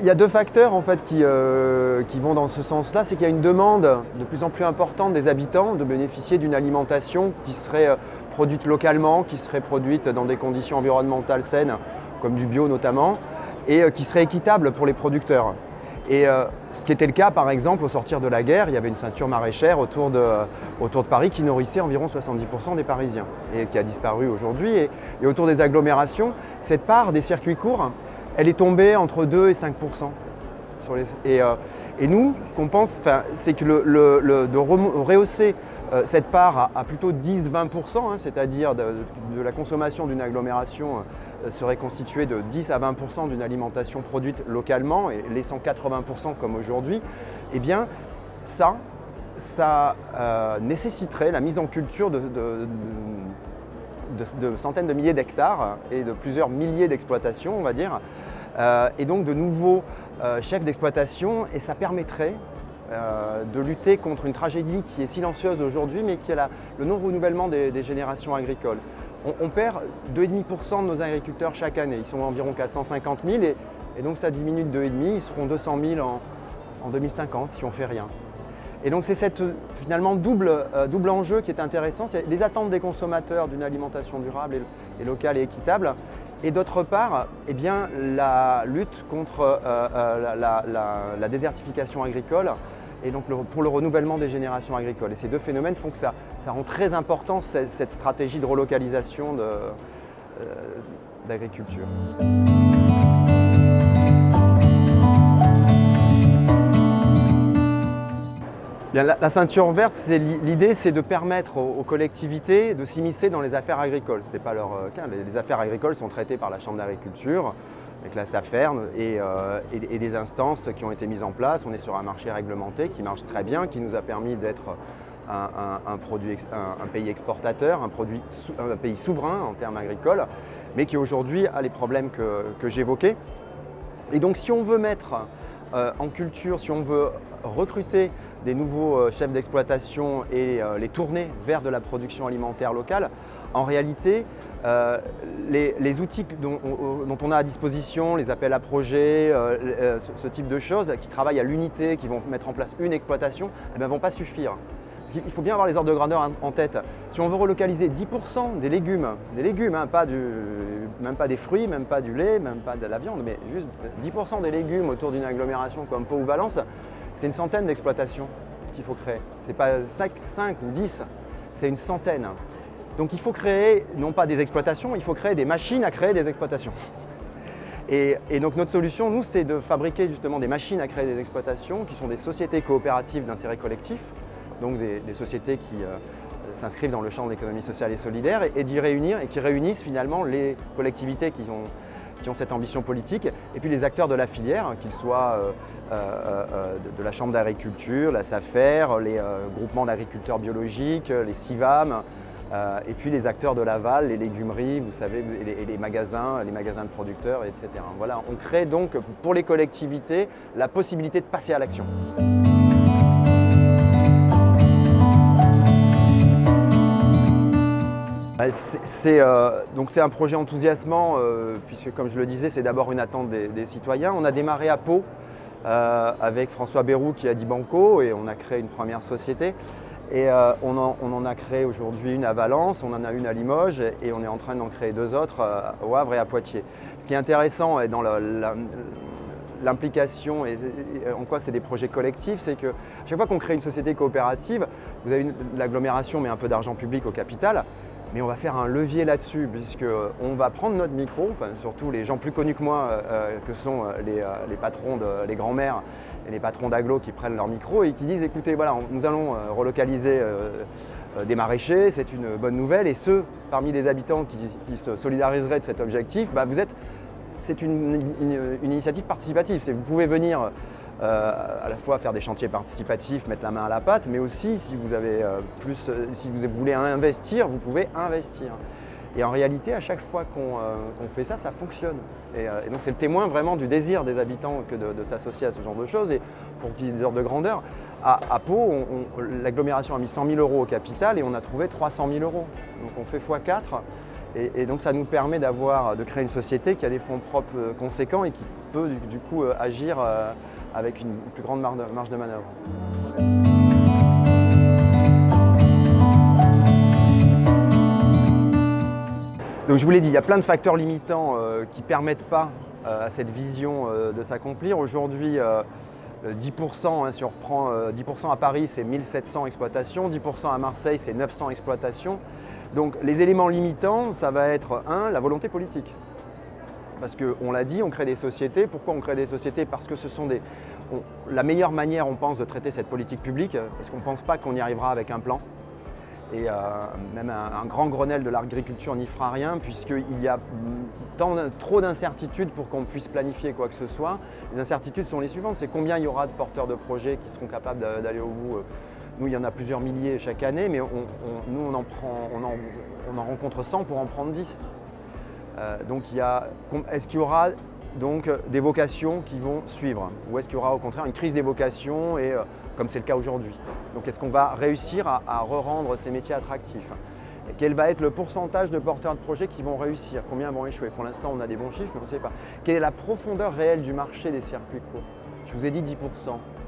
y a deux facteurs en fait qui vont dans ce sens-là. C'est qu'il y a une demande de plus en plus importante des habitants de bénéficier d'une alimentation qui serait produite localement, qui serait produite dans des conditions environnementales saines, comme du bio notamment, et qui serait équitable pour les producteurs. Et ce qui était le cas par exemple au sortir de la guerre, il y avait une ceinture maraîchère autour de Paris qui nourrissait environ 70% des Parisiens et qui a disparu aujourd'hui. Et autour des agglomérations, cette part des circuits courts, elle est tombée entre 2 et 5%. Et nous, ce qu'on pense, c'est que de rehausser cette part à plutôt 10-20%, c'est-à-dire de la consommation d'une agglomération serait constituée de 10 à 20% d'une alimentation produite localement et laissant 80% comme aujourd'hui, eh bien ça nécessiterait la mise en culture de centaines de milliers d'hectares et de plusieurs milliers d'exploitations, on va dire, et donc de nouveaux chefs d'exploitation, et ça permettrait de lutter contre une tragédie qui est silencieuse aujourd'hui, mais qui est le non-renouvellement des générations agricoles. On perd 2,5% de nos agriculteurs chaque année. Ils sont environ 450 000 et donc ça diminue de 2,5%. Ils seront 200 000 en 2050 si on ne fait rien. Et donc c'est cette finalement double enjeu qui est intéressant. C'est les attentes des consommateurs d'une alimentation durable et locale et équitable. Et d'autre part, eh bien, la lutte contre la désertification agricole et donc pour le renouvellement des générations agricoles. Et ces deux phénomènes font que ça rend très important cette stratégie de relocalisation d'agriculture. Bien, la ceinture verte, l'idée c'est de permettre aux collectivités de s'immiscer dans les affaires agricoles. Ce n'était pas leur cas. Les affaires agricoles sont traitées par la Chambre d'agriculture, avec la SAFER et des instances qui ont été mises en place. On est sur un marché réglementé qui marche très bien, qui nous a permis d'être un pays exportateur, un pays souverain en termes agricoles, mais qui aujourd'hui a les problèmes que j'évoquais. Et donc si on veut mettre en culture, si on veut recruter des nouveaux chefs d'exploitation et les tourner vers de la production alimentaire locale, en réalité, les outils dont on a à disposition, les appels à projets, ce type de choses qui travaillent à l'unité, qui vont mettre en place une exploitation, ne vont pas suffire. Il faut bien avoir les ordres de grandeur en tête. Si on veut relocaliser 10% des légumes, même pas des fruits, même pas du lait, même pas de la viande, mais juste 10% des légumes autour d'une agglomération comme Pau ou Valence, c'est une centaine d'exploitations qu'il faut créer. Ce n'est pas 5 ou 10, c'est une centaine. Donc il faut créer, non pas des exploitations, il faut créer des machines à créer des exploitations. Et donc notre solution, nous, c'est de fabriquer justement des machines à créer des exploitations qui sont des sociétés coopératives d'intérêt collectif, donc des sociétés qui s'inscrivent dans le champ de l'économie sociale et solidaire et d'y réunir et qui réunissent finalement les collectivités qui ont cette ambition politique et puis les acteurs de la filière, qu'ils soient de la Chambre d'agriculture, la SAFER, les groupements d'agriculteurs biologiques, les CIVAM, et puis les acteurs de l'aval, les légumeries, vous savez, et les magasins de producteurs, etc. Voilà, on crée donc pour les collectivités la possibilité de passer à l'action. C'est un projet enthousiasmant puisque, comme je le disais, c'est d'abord une attente des citoyens. On a démarré à Pau avec François Bayrou qui a dit Banco et on a créé une première société. Et on en a créé aujourd'hui une à Valence, on en a une à Limoges et on est en train d'en créer deux autres au Havre et à Poitiers. Ce qui est intéressant dans l'implication et en quoi c'est des projets collectifs, c'est que chaque fois qu'on crée une société coopérative, vous avez l'agglomération met un peu d'argent public au capital, mais on va faire un levier là-dessus puisqu'on va prendre notre micro, surtout les gens plus connus que moi que sont les patrons, les grands-mères et les patrons d'agglo qui prennent leur micro et qui disent écoutez, voilà, nous allons relocaliser des maraîchers, c'est une bonne nouvelle et ceux parmi les habitants qui se solidariseraient de cet objectif, c'est une initiative participative. Vous pouvez venir à la fois faire des chantiers participatifs, mettre la main à la pâte, mais aussi si vous voulez investir, vous pouvez investir. Et en réalité, à chaque fois qu'on fait ça, ça fonctionne. Et donc c'est le témoin vraiment du désir des habitants que de s'associer à ce genre de choses. Et pour qu'il y ait des ordres de grandeur, à Pau, l'agglomération a mis 100 000 € au capital et on a trouvé 300 000 €. Donc on fait x4 Et donc ça nous permet de créer une société qui a des fonds propres conséquents et qui peut du coup agir avec une plus grande marge de manœuvre. Donc je vous l'ai dit, il y a plein de facteurs limitants qui ne permettent pas à cette vision de s'accomplir. Aujourd'hui, 10%, si on reprend 10% à Paris, c'est 1700 exploitations, 10% à Marseille, c'est 900 exploitations. Donc les éléments limitants, ça va être la volonté politique. Parce qu'on l'a dit, on crée des sociétés. Pourquoi on crée des sociétés? Parce que ce sont la meilleure manière, on pense, de traiter cette politique publique, parce qu'on ne pense pas qu'on y arrivera avec un plan. Et même un grand Grenelle de l'agriculture n'y fera rien, puisqu'il y a trop d'incertitudes pour qu'on puisse planifier quoi que ce soit. Les incertitudes sont les suivantes, c'est combien il y aura de porteurs de projets qui seront capables d'aller au bout. Nous, il y en a plusieurs milliers chaque année, mais nous, on en rencontre 100 pour en prendre 10. Donc, est-ce qu'il y aura donc des vocations qui vont suivre? Ou est-ce qu'il y aura au contraire une crise des vocations, comme c'est le cas aujourd'hui? Donc est-ce qu'on va réussir à re-rendre ces métiers attractifs? Et quel va être le pourcentage de porteurs de projets qui vont réussir? Combien vont échouer? Pour l'instant, on a des bons chiffres, mais on ne sait pas. Quelle est la profondeur réelle du marché des circuits courts? Je vous ai dit 10%,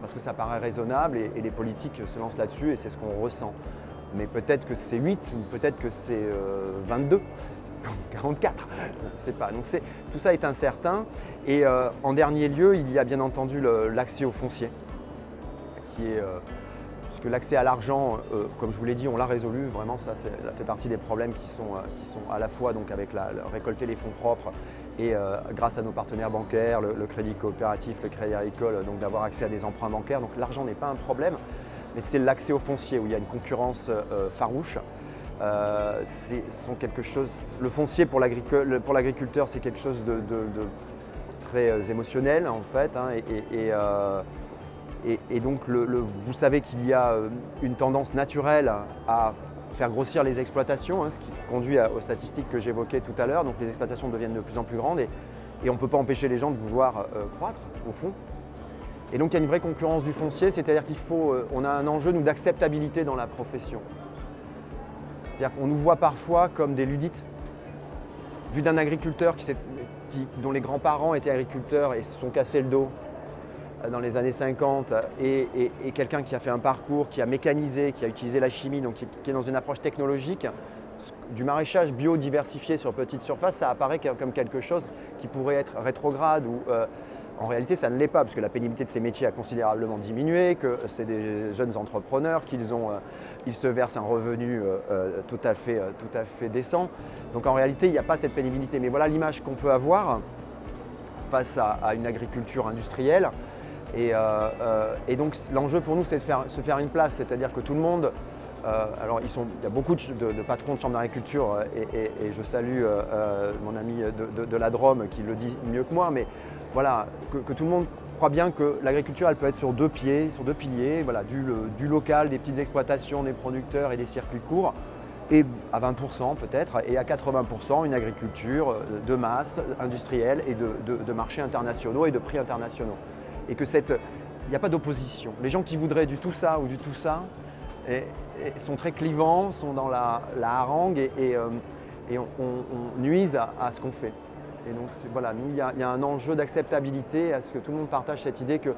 parce que ça paraît raisonnable et les politiques se lancent là-dessus et c'est ce qu'on ressent. Mais peut-être que c'est 8 ou peut-être que c'est 22. 44, on ne sait pas. Donc tout ça est incertain. Et en dernier lieu, il y a bien entendu l'accès au foncier, puisque l'accès à l'argent, comme je vous l'ai dit, on l'a résolu. Vraiment, ça fait partie des problèmes qui sont à la fois donc avec récolter les fonds propres et grâce à nos partenaires bancaires, le crédit coopératif, le crédit agricole, donc d'avoir accès à des emprunts bancaires. Donc l'argent n'est pas un problème, mais c'est l'accès au foncier où il y a une concurrence farouche. Le foncier pour l'agriculteur, c'est quelque chose de très émotionnel en fait, hein, et donc vous savez qu'il y a une tendance naturelle à faire grossir les exploitations, hein, ce qui conduit aux statistiques que j'évoquais tout à l'heure. Donc les exploitations deviennent de plus en plus grandes et on ne peut pas empêcher les gens de vouloir croître au fond. Et donc il y a une vraie concurrence du foncier, c'est-à-dire on a un enjeu d'acceptabilité dans la profession. C'est-à-dire qu'on nous voit parfois comme des ludites, vu d'un agriculteur dont les grands-parents étaient agriculteurs et se sont cassés le dos dans les années 50, et quelqu'un qui a fait un parcours, qui a mécanisé, qui a utilisé la chimie, donc qui est dans une approche technologique, du maraîchage biodiversifié sur petite surface, ça apparaît comme quelque chose qui pourrait être rétrograde ou en réalité, ça ne l'est pas, parce que la pénibilité de ces métiers a considérablement diminué, que c'est des jeunes entrepreneurs, ils se versent un revenu tout à fait décent. Donc en réalité, il n'y a pas cette pénibilité. Mais voilà l'image qu'on peut avoir face à une agriculture industrielle. Et donc l'enjeu pour nous, c'est de se faire une place, c'est-à-dire que tout le monde... alors il y a beaucoup de patrons de chambres d'agriculture et je salue mon ami de la Drôme qui le dit mieux que moi, mais voilà, que tout le monde croit bien que l'agriculture elle peut être sur deux piliers, voilà, du local, des petites exploitations, des producteurs et des circuits courts, et à 20% peut-être, et à 80% une agriculture de masse, industrielle et de marchés internationaux et de prix internationaux. Et que il n'y a pas d'opposition. Les gens qui voudraient du tout ça ou du tout ça sont très clivants, sont dans la harangue et on nuise à ce qu'on fait. Et donc voilà, nous, il y a un enjeu d'acceptabilité à ce que tout le monde partage cette idée qu'il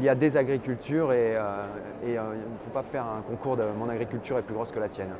y a des agricultures et il ne faut pas faire un concours de mon agriculture est plus grosse que la tienne.